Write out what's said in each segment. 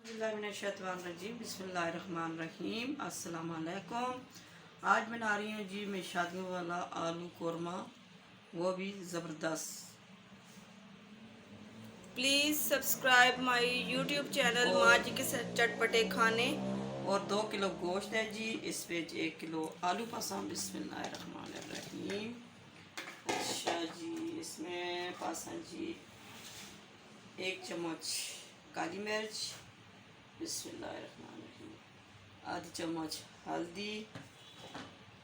बिस्मिल्लाहिर्रहमानिर्रहीम। अस्सलाम वालेकुम। आज बना रही हूँ जी मैं शादियों वाला आलू कोरमा, वो भी ज़बरदस्त। Please subscribe my YouTube channel माँ जी के चटपटे खाने। और 2 किलो गोश्त है जी, इस पे 1 किलो आलू पसंद। बिस्मिल्लाहिर्रहमानिर्रहीम। अच्छा जी, इसमें पसंद जी 1 चम्मच काली मिर्च, बिस्मिल्लाहिर्रहमानिर्रहीम, आधी चम्मच हल्दी।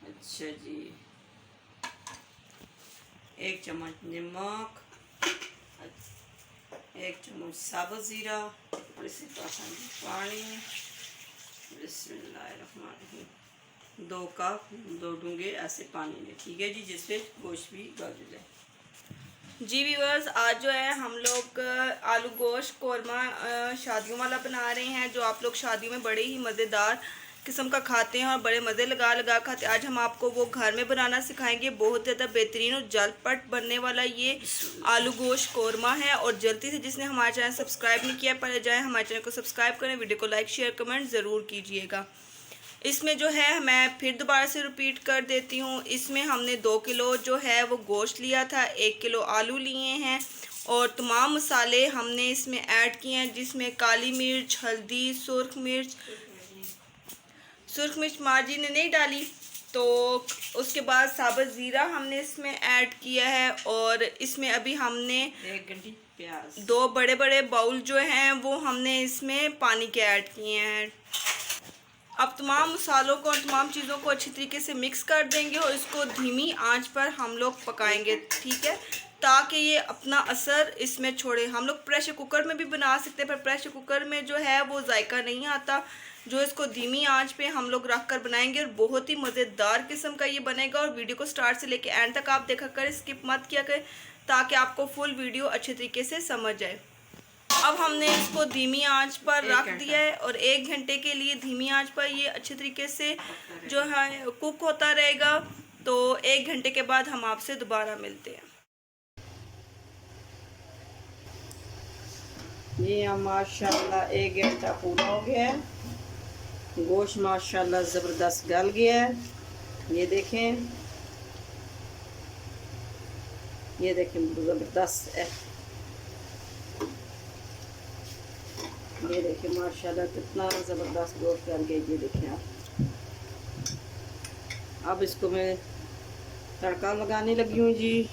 अच्छा जी, 1 चम्मच नमक, 1 चम्मच साबुत ज़ीरा और इसी पसंद पानी। बिस्मिल्लाहिर्रहमानिर्रहीम। 2 कप 2 डूंगे ऐसे पानी में, ठीक है जी, जिससे गोश्त भी गल जाए। जी व्यूअर्स, आज जो है हम लोग आलू गोश्त कोरमा शादियों वाला बना रहे हैं, जो आप लोग शादियों में बड़े ही मज़ेदार किस्म का खाते हैं और बड़े मज़े लगा लगा खाते हैं। आज हम आपको वो घर में बनाना सिखाएंगे। बहुत ज़्यादा बेहतरीन और झटपट बनने वाला ये आलू गोश्त कोरमा है। और जल्दी से जिसने हमारे चैनल सब्सक्राइब नहीं किया, पहले जाएँ हमारे चैनल को सब्सक्राइब करें, वीडियो को लाइक शेयर कमेंट ज़रूर कीजिएगा। इसमें जो है मैं फिर दोबारा से रिपीट कर देती हूँ, इसमें हमने 2 किलो जो है वो गोश्त लिया था, 1 किलो आलू लिए हैं और तमाम मसाले हमने इसमें ऐड किए हैं, जिसमें काली मिर्च, हल्दी, सुर्ख मिर्च माँ जी ने नहीं डाली, तो उसके बाद साबुत ज़ीरा हमने इसमें ऐड किया है। और इसमें अभी हमने 1 गड्डी प्याज, 2 बड़े बड़े बाउल जो हैं वो हमने इसमें पानी के ऐड किए हैं। अब तमाम मसालों को और तमाम चीज़ों को अच्छी तरीके से मिक्स कर देंगे और इसको धीमी आंच पर हम लोग पकाएंगे, ठीक है, ताकि ये अपना असर इसमें छोड़े। हम लोग प्रेशर कुकर में भी बना सकते हैं, पर प्रेशर कुकर में जो है वो जायका नहीं आता। जो इसको धीमी आंच पे हम लोग रख कर बनाएंगे और बहुत ही मज़ेदार किस्म का ये बनेगा। और वीडियो को स्टार्ट से लेके एंड तक आप देखा करें, स्किप मत किया करें, ताकि आपको फुल वीडियो अच्छे तरीके से समझ आए। अब हमने इसको धीमी आंच पर रख दिया है और 1 घंटे के लिए धीमी आंच पर ये अच्छे तरीके से जो है कुक होता रहेगा। तो 1 घंटे के बाद हम आपसे दोबारा मिलते हैं। ये हम माशाल्लाह 1 घंटा पूरा हो गया है, गोश्त माशाल्लाह ज़बरदस्त गल गया है। ये देखें, ये देखें ज़बरदस्त है। ये देखें माशाल्लाह कितना ज़बरदस्त गोश्त गल गया। ये देखें आप। अब इसको मैं तड़का लगाने लगी हूँ जी।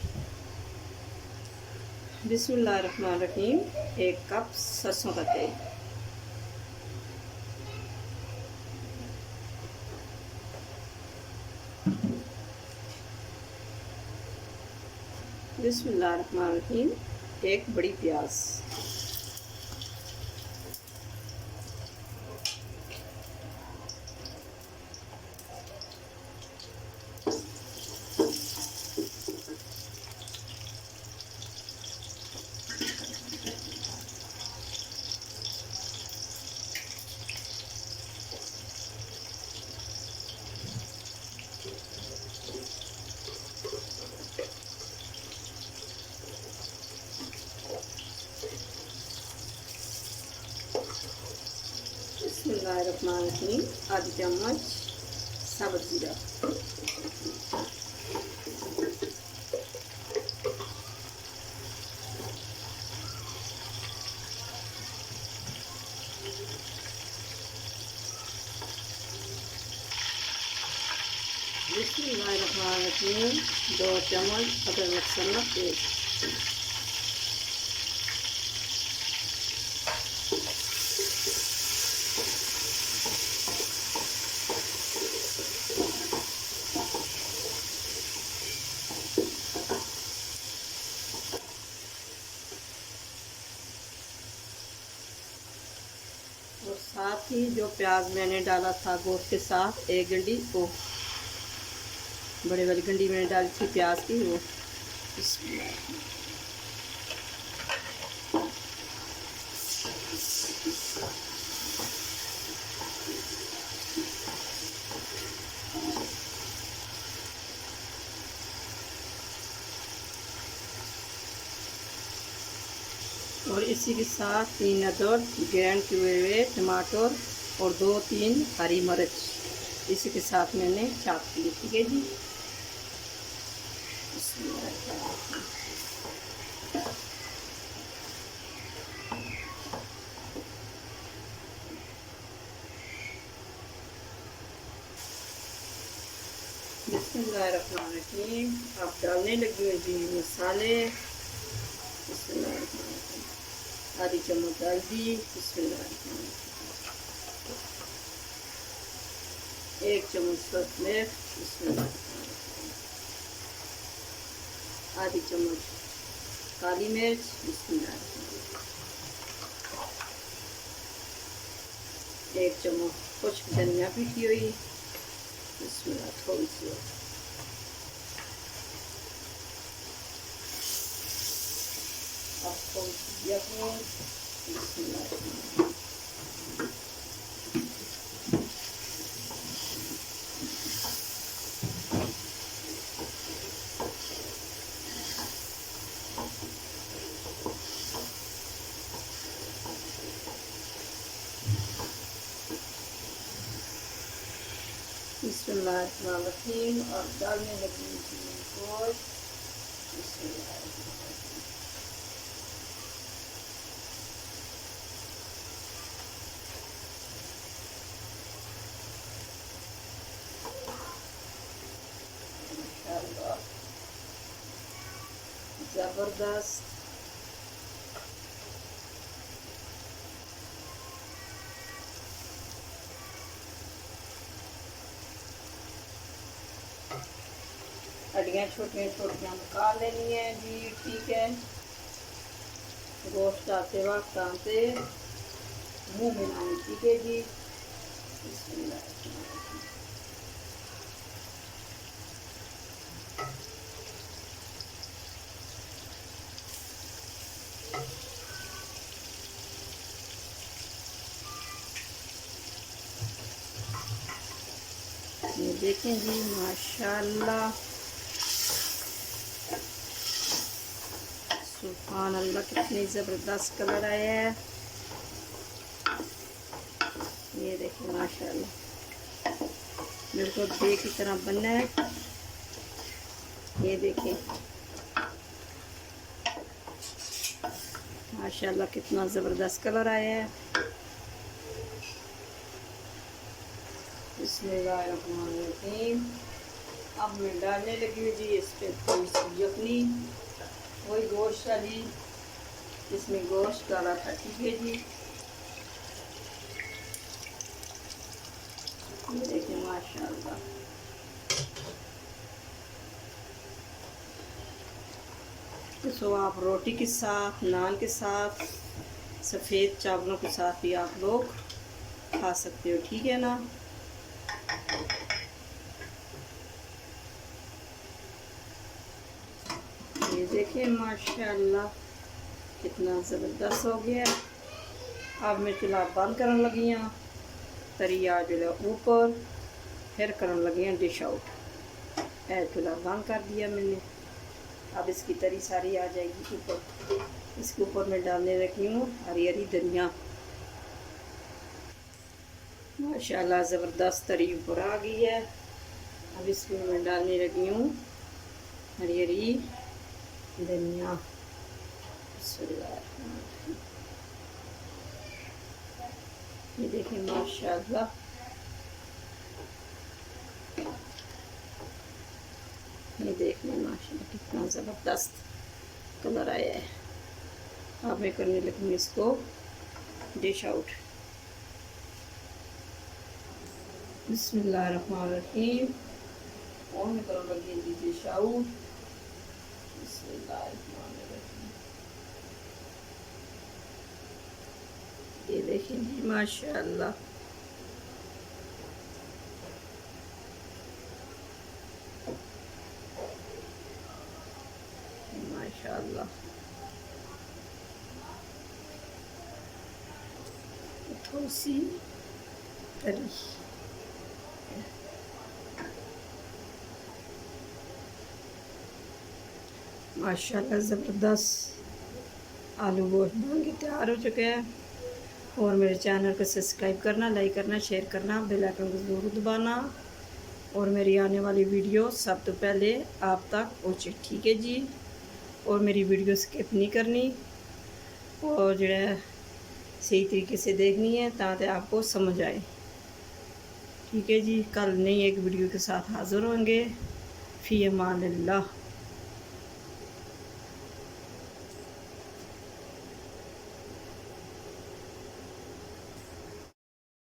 बिस्मिल्लाहिर्रहमानिर्रहीम। 1 कप सरसों का तेल, बिस्मिल्लाहिर्रहमानिर्रहीम। 1 बड़ी प्याज, बिस्मिल्लाहिर्रहमानिर्रहीम, आधी चम्मच साबुत ज़ीरा, बिस्मिल्लाहिर्रहमानिर्रहीम, 2 चम्मच अदरक लहसुन का पेस्ट, और साथ ही जो प्याज मैंने डाला था गोश्त के साथ, 1 गंडी वो बड़े वाली गंडी मैंने डाली थी प्याज की, वो और इसी के साथ 3 अदरक ग्राइंड किए हुए टमाटर और 2-3 हरी मिर्च इसी के साथ मैंने चाप की, ठीक है जी। बिस्मिल्लाहिर्रहमानिर्रहीम। अब डालने लगी हूँ जी मसाले। बिस्मिल्लाहिर्रहमानिर्रहीम। आधी चम्मच डाल दी। बिस्मिल्लाहिर्रहमानिर्रहीम। 1 चम्मच सब्ज़ मिर्च। बिस्मिल्लाहिर्रहमानिर्रहीम। आधी चम्मच काली मिर्च। बिस्मिल्लाहिर्रहमानिर्रहीम। 1 चम्मच खुश्क धनिया पीसी हुई। बिस्मिल्लाह। थोड़ी सी बिस्मिल्लाहिर्रहमानिर्रहीम। और डालने लगी गोश्त। ज़बरदस्त। हड्डियाँ छोटियाँ छोटियाँ निकाल लेनी है जी, ठीक है। गोश्त आते वक्त आते मुँह मिलानी, ठीक है जी। ये देखें जी माशाल्लाह, सुभान अल्लाह, कितनी ज़बरदस्त कलर आया है। ये देखें माशाल्लाह, बिल्कुल डे की तरह बनना है। ये देखें माशाल्लाह कितना ज़बरदस्त कलर आया है। बिस्मिल्लाहिर्रहमानिर्रहीम। अब मैं डालने लगी हूँ जी इस पर थोड़ी सी यखनी, वही गोश्त वाली जिसमें गोश्त डाला था, ठीक है जी। ये देखिए माशाल्लाह, तो आप रोटी के साथ, नान के साथ, सफ़ेद चावलों के साथ भी आप लोग खा सकते हो, ठीक है ना। ये देखिए माशाल्लाह कितना ज़बरदस्त हो गया। अब मैं चूल्हा बंद करने लगी हूँ, तरी आ जो ऊपर, फिर करने लगी हूँ डिश आउट। चूल्हा बंद कर दिया मैंने। अब इसकी तरी सारी आ जाएगी ऊपर। इसके ऊपर मैं डालने लगी हूँ हरी हरी धनिया। माशाल्लाह ज़बरदस्त तरी ऊपर आ गई है। अब इसमें मैं डालने लगी हूँ हरी हरी धनिया। ये देखिए माशाल्लाह, ये देखिए माशाल्लाह कितना ज़बरदस्त कलर आया है। अब मैं करने लगी इसको डिश आउट। बिस्मिल्लाहिर्रहमानिर्रहीम। और मैं करने लगी डिश आउट। बिस्मिल्लाहिर्रहमानिर्रहीम। ये देखिए जी माशाल्लाह, माशाल्लाह थोड़ी सी तरी। माशाल्लाह ज़बरदस्त। आलू गोश्त बन के तैयार हो चुके हैं। और मेरे चैनल को सब्सक्राइब करना, लाइक करना, शेयर करना, बेल आइकन को ज़रूर दबाना और मेरी आने वाली वीडियो सब तो पहले आप तक पहुँचे, ठीक है जी। और मेरी वीडियो स्किप नहीं करनी और जो है सही तरीके से देखनी है ताकि आपको समझ आए, ठीक है जी। कल नई एक वीडियो के साथ हाज़िर होंगे। फ़ी अमान अल्लाह।